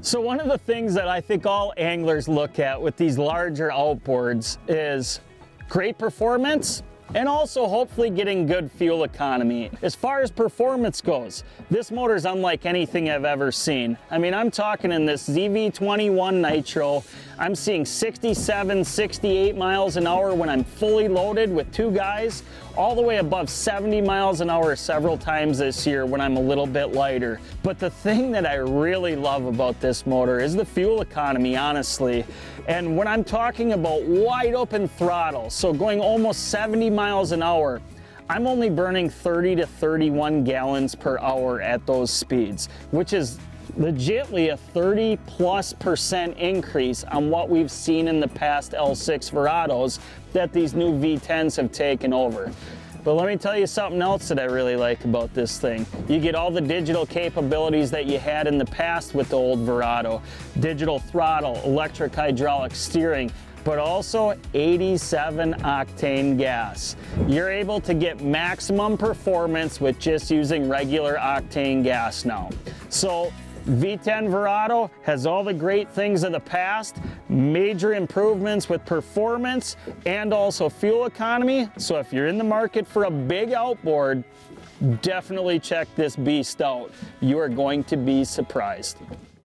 So one of the things that I think all anglers look at with these larger outboards is great performance and also hopefully getting good fuel economy. As far as performance goes, this motor is unlike anything I've ever seen. I mean, I'm talking in this ZV21 Nitro, I'm seeing 67, 68 miles an hour when I'm fully loaded with two guys, all the way above 70 miles an hour several times this year when I'm a little bit lighter. But the thing that I really love about this motor is the fuel economy, honestly. And when I'm talking about wide open throttle, so going almost 70 miles an hour, I'm only burning 30 to 31 gallons per hour at those speeds, which is legitly a 30+% increase on what we've seen in the past L6 Verados that these new V10s have taken over. But let me tell you something else that I really like about this thing. You get all the digital capabilities that you had in the past with the old Verado. Digital throttle, electric hydraulic steering, but also 87 octane gas. You're able to get maximum performance with just using regular octane gas now. So V10 Verado has all the great things of the past, major improvements with performance and also fuel economy. So if you're in the market for a big outboard, definitely check this beast out. You are going to be surprised.